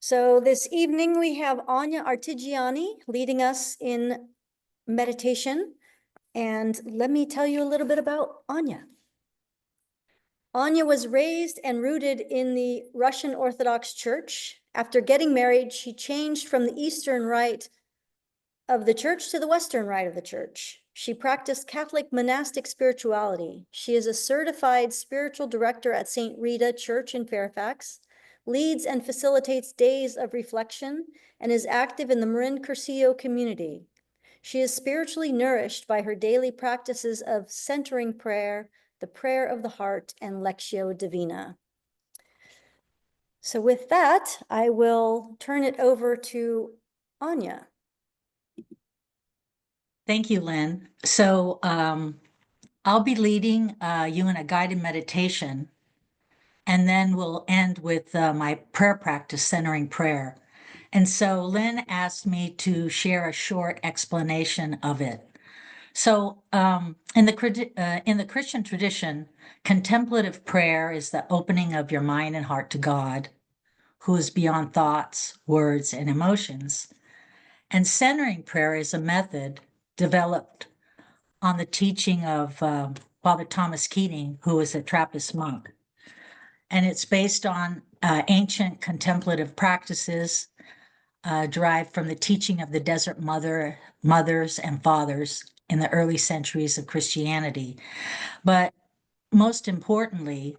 So this evening we have Anya Artigiani leading us in meditation. And let me tell you a little bit about Anya. Anya was raised and rooted in the Russian Orthodox Church. After getting married, she changed from the Eastern Rite of the Church to the Western Rite of the Church. She practiced Catholic monastic spirituality. She is a certified spiritual director at St. Rita Church in Fairfax, leads and facilitates days of reflection, and is active in the Marin Cursillo community. She is spiritually nourished by her daily practices of centering prayer, the prayer of the heart, and Lectio Divina. So with that, I will turn it over to Anya. Thank you, Lynn. So I'll be leading you in a guided meditation, and then we'll end with my prayer practice, centering prayer. And so Lynn asked me to share a short explanation of it. So in the Christian tradition, contemplative prayer is the opening of your mind and heart to God, who is beyond thoughts, words, and emotions. And centering prayer is a method developed on the teaching of Father Thomas Keating, who was a Trappist monk. And it's based on ancient contemplative practices derived from the teaching of the desert mothers and fathers in the early centuries of Christianity. But most importantly,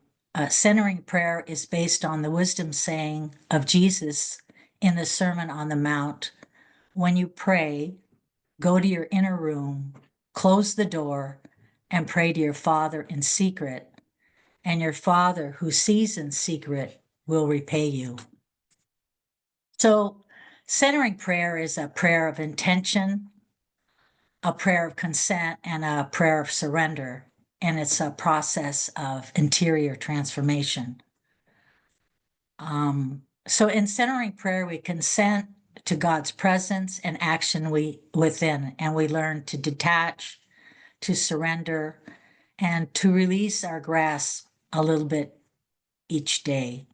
centering prayer is based on the wisdom saying of Jesus in the Sermon on the Mount: when you pray, go to your inner room, close the door, and pray to your Father in secret, and your Father who sees in secret will repay you. So centering prayer is a prayer of intention, a prayer of consent, and a prayer of surrender. And it's a process of interior transformation. So in centering prayer, we consent to God's presence and action within, and we learn to detach, to surrender, and to release our grasp a little bit each day.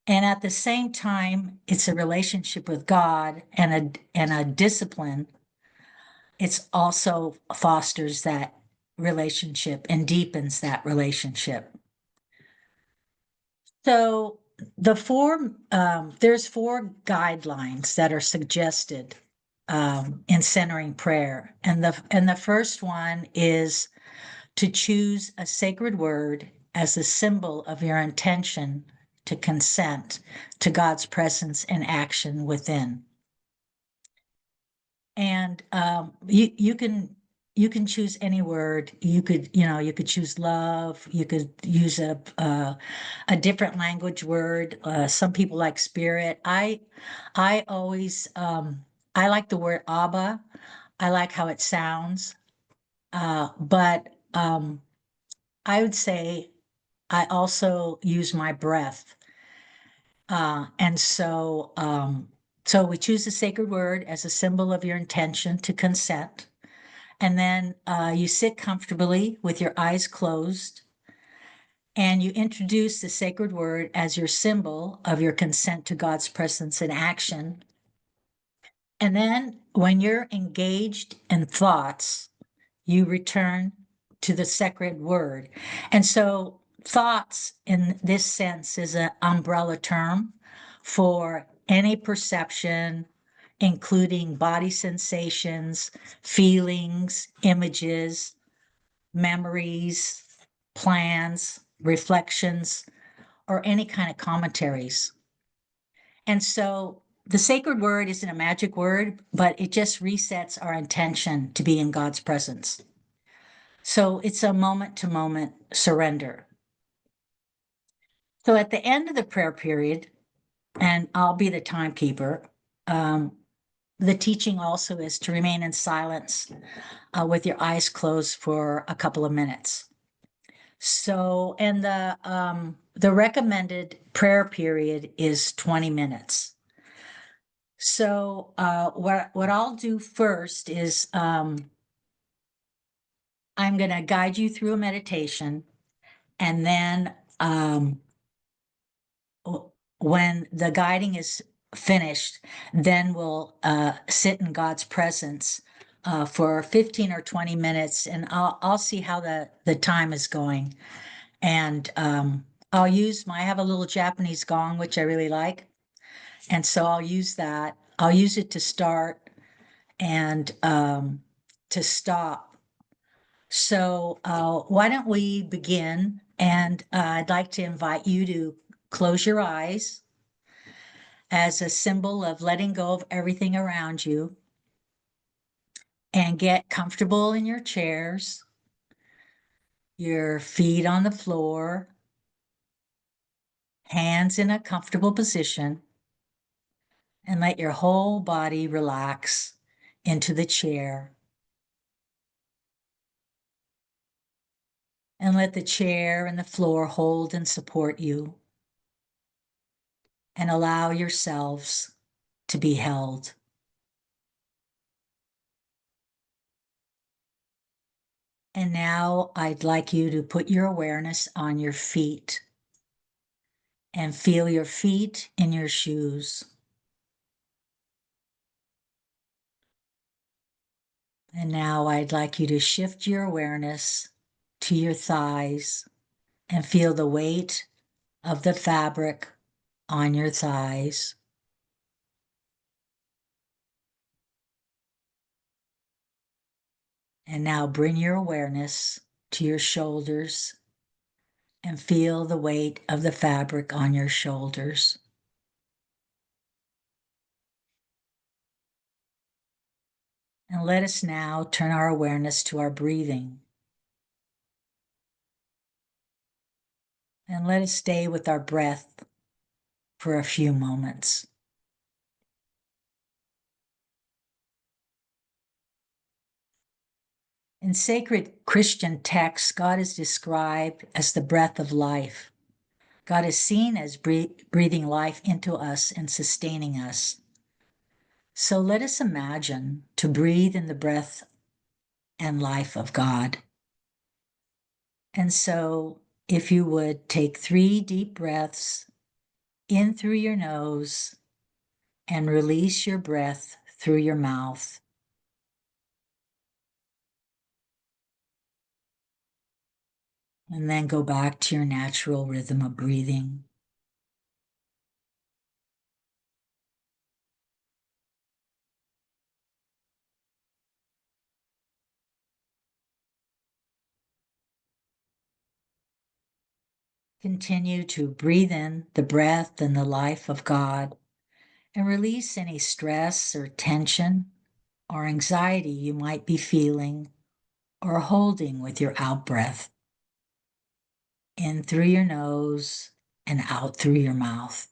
And at the same time, it's a relationship with God and a discipline. It's also fosters that relationship and deepens that relationship. So there's four guidelines that are suggested in centering prayer, and the first one is to choose a sacred word as a symbol of your intention to consent to God's presence and action within. And you can choose any word. You could choose love. You could use a different language word. Some people like spirit. I always I like the word Abba. I like how it sounds. But I would say I also use my breath. And so we choose the sacred word as a symbol of your intention to consent. And then you sit comfortably with your eyes closed, and you introduce the sacred word as your symbol of your consent to God's presence and action. And then when you're engaged in thoughts, you return to the sacred word. And so thoughts in this sense is an umbrella term for any perception, including body sensations, feelings, images, memories, plans, reflections, or any kind of commentaries. And so the sacred word isn't a magic word, but it just resets our intention to be in God's presence. So it's a moment-to-moment surrender. So at the end of the prayer period, and I'll be the timekeeper, the teaching also is to remain in silence with your eyes closed for a couple of minutes. So, and the recommended prayer period is 20 minutes. So what I'll do first is I'm going to guide you through a meditation, and then when the guiding is finished, then we'll sit in God's presence for 15 or 20 minutes, and I'll see how the time is going. And I have a little Japanese gong, which I really like. And so I'll use that. I'll use it to start and to stop. So why don't we begin? And I'd like to invite you to close your eyes as a symbol of letting go of everything around you, and get comfortable in your chairs, your feet on the floor, hands in a comfortable position, and let your whole body relax into the chair. And let the chair and the floor hold and support you. And allow yourselves to be held. And now I'd like you to put your awareness on your feet and feel your feet in your shoes. And now I'd like you to shift your awareness to your thighs and feel the weight of the fabric on your thighs. And now bring your awareness to your shoulders and feel the weight of the fabric on your shoulders. And let us now turn our awareness to our breathing. And let us stay with our breath for a few moments. In sacred Christian texts, God is described as the breath of life. God is seen as breathing life into us and sustaining us. So let us imagine to breathe in the breath and life of God. And so, if you would take 3 deep breaths in through your nose and release your breath through your mouth. And then go back to your natural rhythm of breathing. Continue to breathe in the breath and the life of God, and release any stress or tension or anxiety you might be feeling or holding with your out breath. In through your nose and out through your mouth.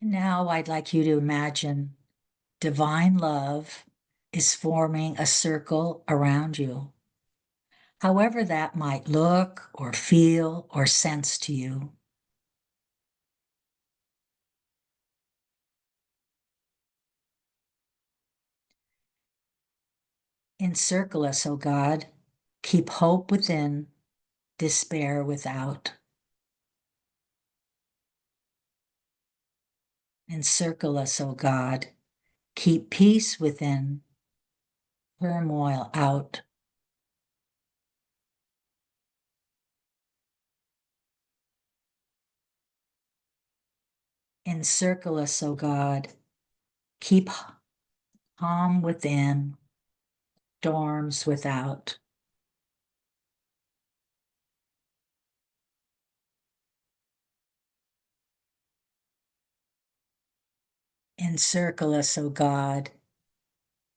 Now I'd like you to imagine divine love is forming a circle around you. However that might look or feel or sense to you. Encircle us, O God. Keep hope within, despair without. Encircle us, O God. Keep peace within, turmoil out. Encircle us, O God. Keep calm within, storms without. Encircle us, O God.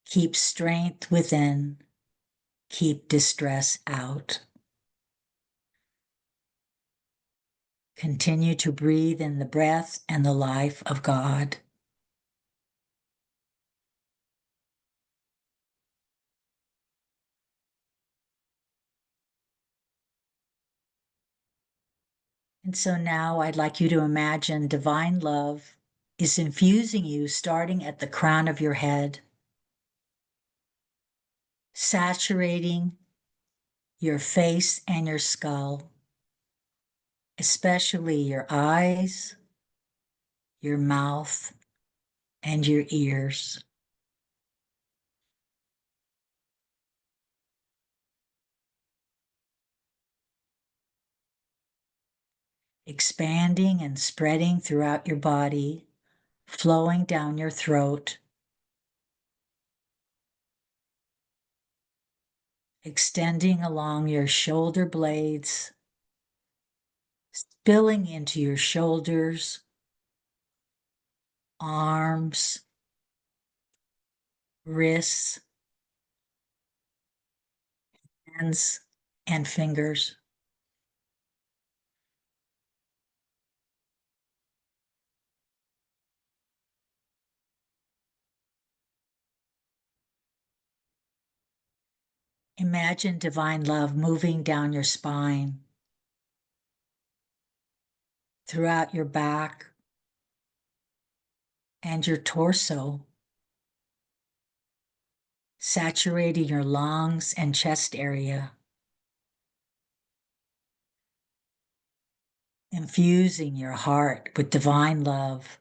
Keep strength within, keep distress out. Continue to breathe in the breath and the life of God. And so now I'd like you to imagine divine love is infusing you starting at the crown of your head, saturating your face and your skull, especially your eyes, your mouth, and your ears. Expanding and spreading throughout your body, flowing down your throat, extending along your shoulder blades, spilling into your shoulders, arms, wrists, hands, and fingers. Imagine divine love moving down your spine, throughout your back and your torso, saturating your lungs and chest area, infusing your heart with divine love.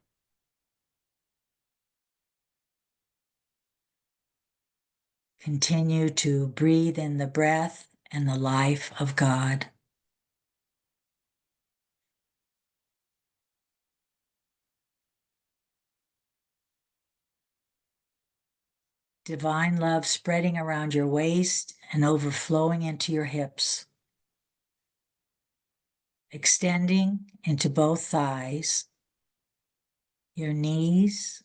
Continue to breathe in the breath and the life of God. Divine love spreading around your waist and overflowing into your hips, extending into both thighs, your knees,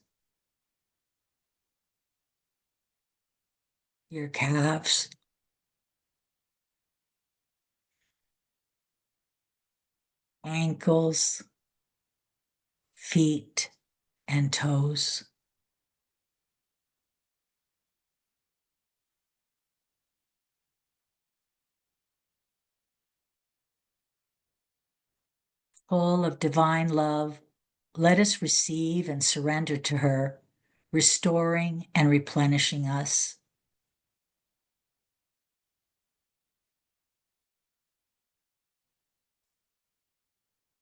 your calves, ankles, feet, and toes. Full of divine love, let us receive and surrender to her, restoring and replenishing us.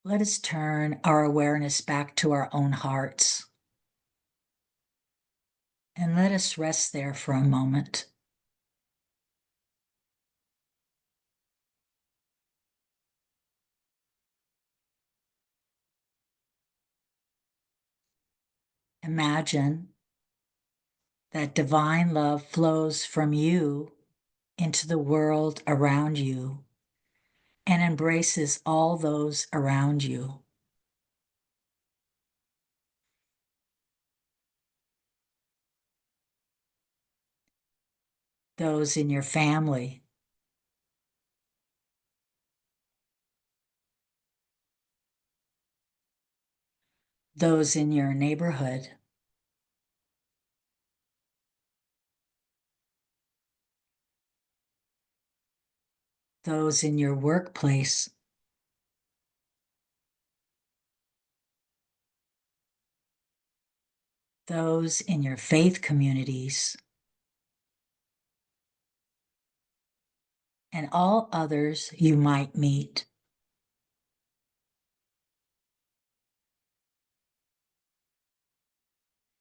Let us turn our awareness back to our own hearts and let us rest there for a moment. Imagine that divine love flows from you into the world around you and embraces all those around you. Those in your family, those in your neighborhood, those in your workplace, those in your faith communities, and all others you might meet.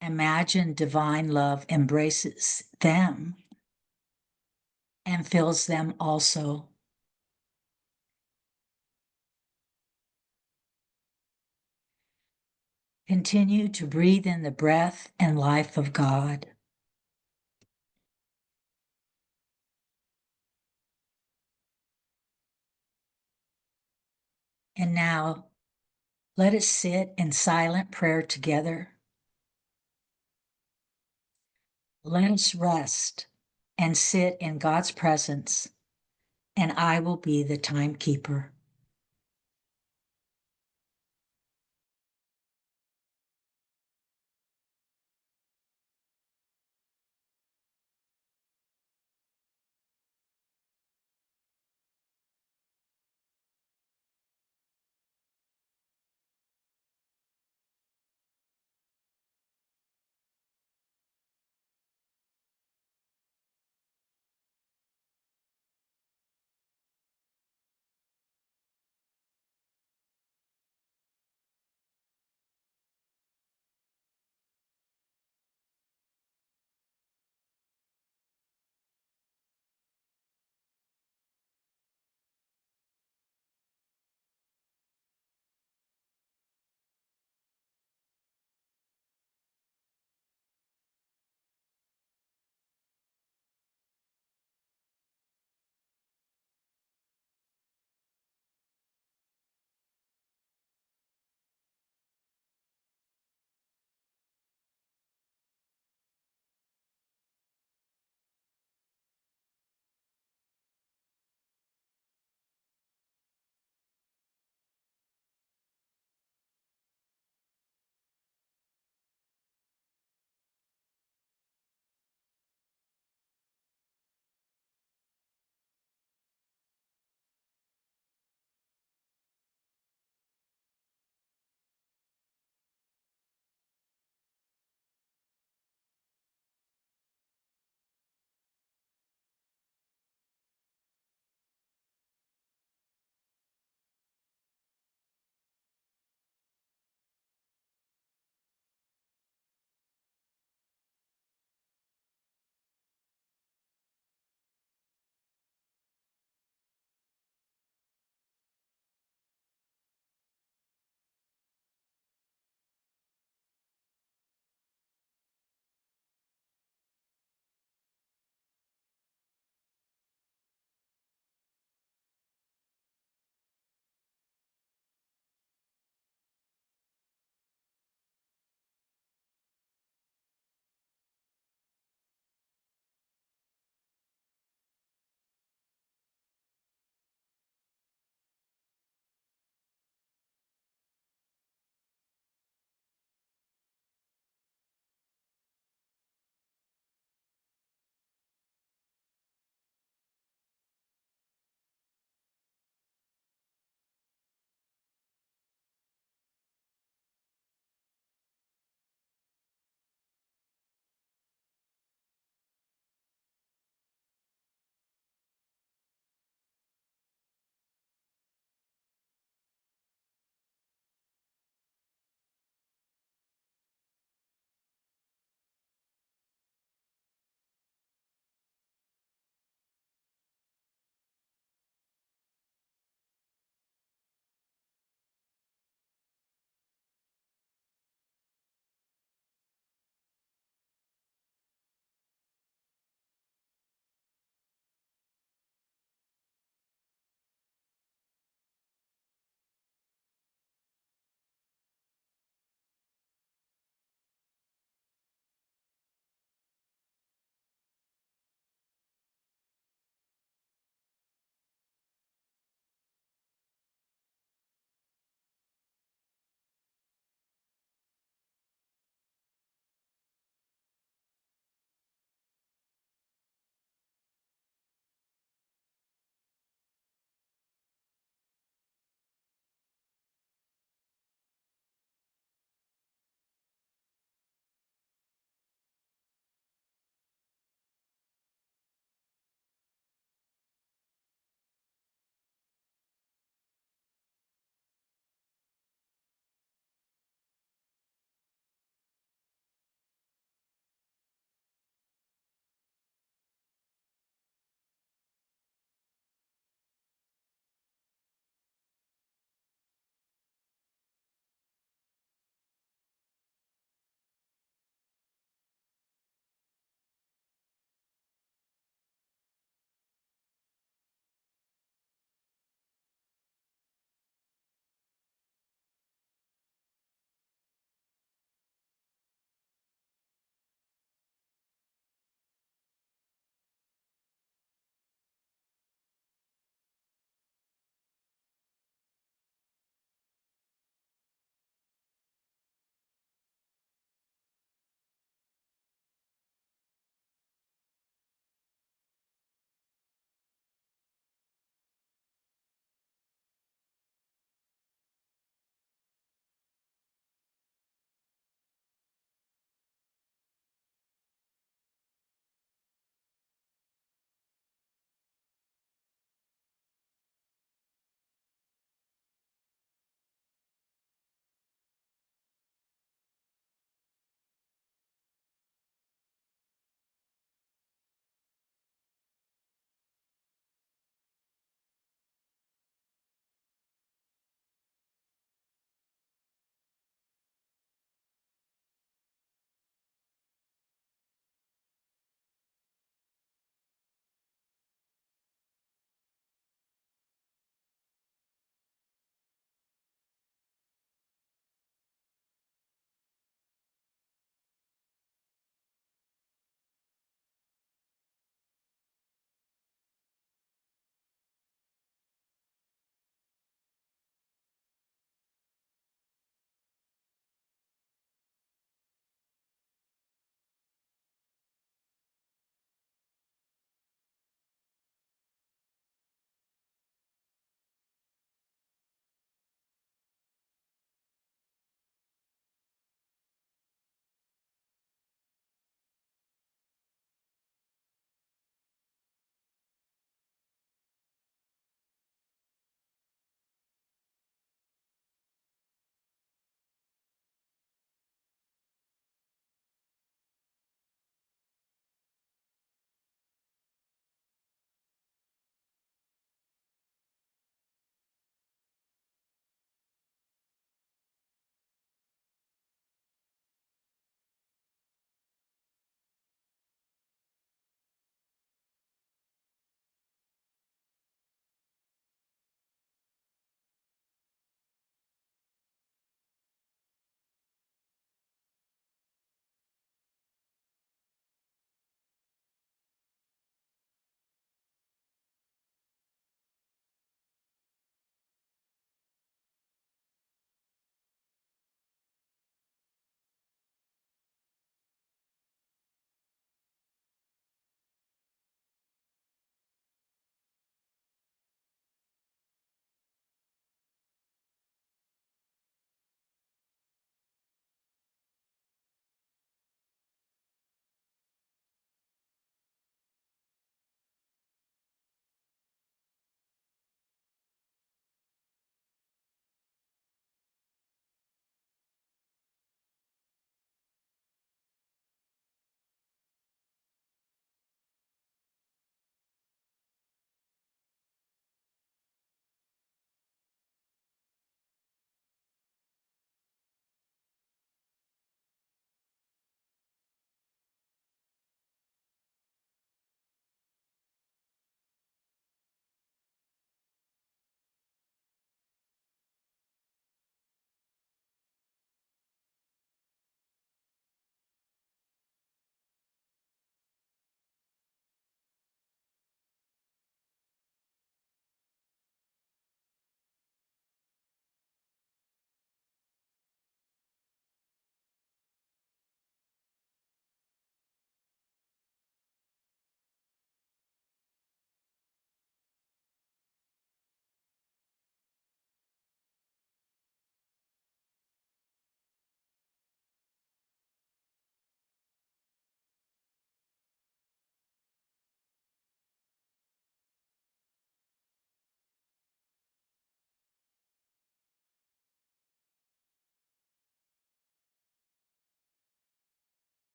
Imagine divine love embraces them and fills them also. Continue to breathe in the breath and life of God. And now, let us sit in silent prayer together. Let us rest and sit in God's presence, and I will be the timekeeper.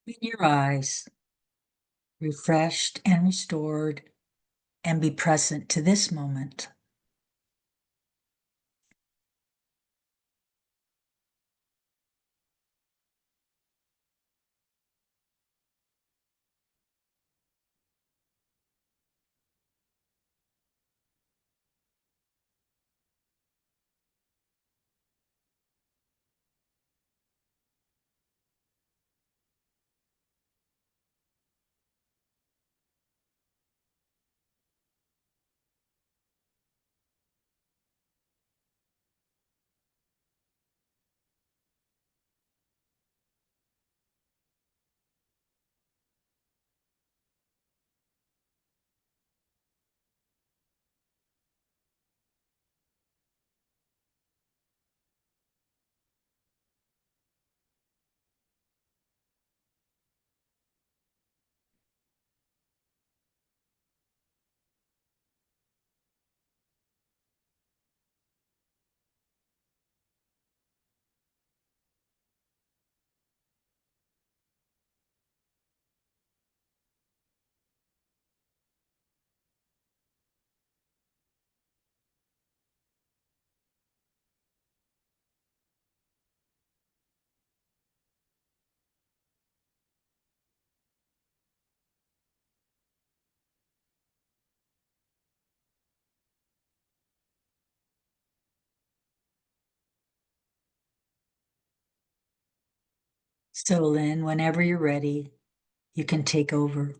Open your eyes, refreshed and restored, and be present to this moment. So, Lynn, whenever you're ready, you can take over.